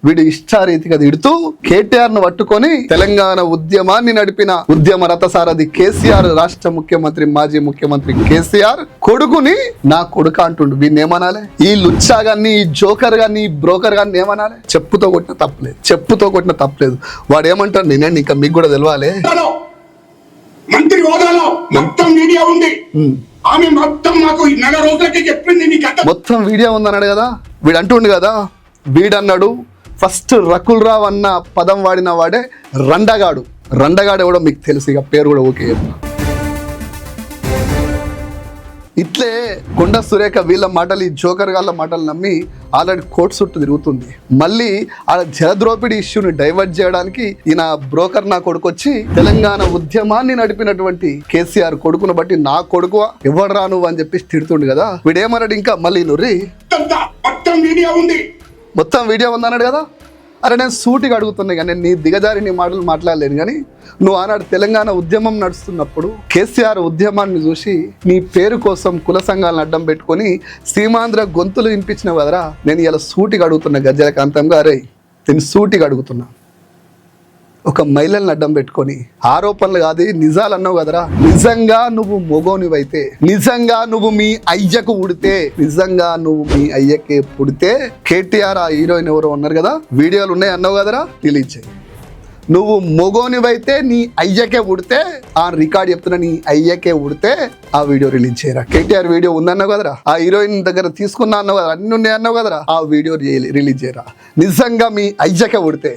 వీడు ఇష్టారీతిగా తిడుతూ కేటీఆర్ ను పట్టుకొని తెలంగాణ ఉద్యమాన్ని నడిపిన ఉద్యమ రథసారథి కేసీఆర్, రాష్ట్ర ముఖ్యమంత్రి మాజీ ముఖ్యమంత్రి కేసీఆర్ కొడుకుని నా కొడుక అంటుండు. వీడిని ఏమనాలి? ఈ లుచ్చా గాన్ని, ఈ జోకర్ గాన్ని, ఈ బ్రోకర్ గాన్ని ఏమనాలి? చెప్పుతో కొట్టిన తప్పలేదు. వాడు ఏమంటాడు? నేనే ఇంకా మీకు కూడా తెలవాలి. మంత్రి హోదాలో మొత్తం వీడియో ఉంది. ఆమె మొత్తం మాకు నెల రోజులకి చెప్పింది. మొత్తం వీడియో ఉందన్నాడు కదా. వీడు అంటుండు కదా, వీడన్నాడు ఫస్ట్ రకుల్ రావ్ అన్న పదం వాడిన వాడే రండగాడు. రండగాడు ఎవడో మీకు తెలుసు, ఇక పేరు కూడా ఓకే. ఇట్లే కొండ సురేఖ వీళ్ళ మాటలు, ఈ జోకర్ గాళ్ళ మాటలు నమ్మి ఆల్రెడీ కోర్టు చుట్టూ తిరుగుతుంది. మళ్ళీ ఆ జలద్రోపిడి ఇష్యూని డైవర్ట్ చేయడానికి ఈయన బ్రోకర్ నా కొడుకు వచ్చి తెలంగాణ ఉద్యమాన్ని నడిపినటువంటి కేసీఆర్ కొడుకును బట్టి నా కొడుకు ఎవడు రా నువ్వు అని చెప్పి తిడుతుండు కదా. వీడేమన్నాడు ఇంకా మళ్ళీ నుర్రి మొత్తం వీడియో ఉందన్నాడు కదా. అరే నేను సూటిగా అడుగుతున్నా కానీ నీ దిగజారి నీ మాటలు మాట్లాడలేను కానీ నువ్వు ఆనాడు తెలంగాణ ఉద్యమం నడుస్తున్నప్పుడు కేసీఆర్ ఉద్యమాన్ని చూసి నీ పేరు కోసం కుల సంఘాలను అడ్డం పెట్టుకొని సీమాంధ్ర గొంతులు వినిపించినావు కదరా. నేను ఇలా సూటిగా అడుగుతున్నా గజ్జల కాంతంగా, అరే నేను సూటిగా అడుగుతున్నా. ఒక మహిళలను అడ్డం పెట్టుకొని ఆరోపణలు కాదు నిజాలు అన్నావు కదరా. నిజంగా నువ్వు మొగోనివైతే, నిజంగా నువ్వు మీ అయ్యకు పుడితే, నిజంగా నువ్వు మీ అయ్యకే పుడితే కేటీఆర్ ఆ హీరోయిన్ ఎవరో ఉన్నారు కదా, వీడియోలు ఉన్నాయి అన్నావు కదరా, రిలీజ్ చేయి. నువ్వు మొగోనివైతే నీ అయ్యకే పుడితే, ఆ రికార్డ్ చెప్తున్నా నీ అయ్యకే పుడితే ఆ వీడియో రిలీజ్ చేయరా. కేటీఆర్ వీడియో ఉందన్నావు కదరా, ఆ హీరోయిన్ దగ్గర తీసుకున్నా అన్నావు కదా, అన్ని ఉన్నాయి అన్నావు కదరా, ఆ వీడియో రిలీజ్ చేయరా. నిజంగా మీ అయ్యకే పుడితే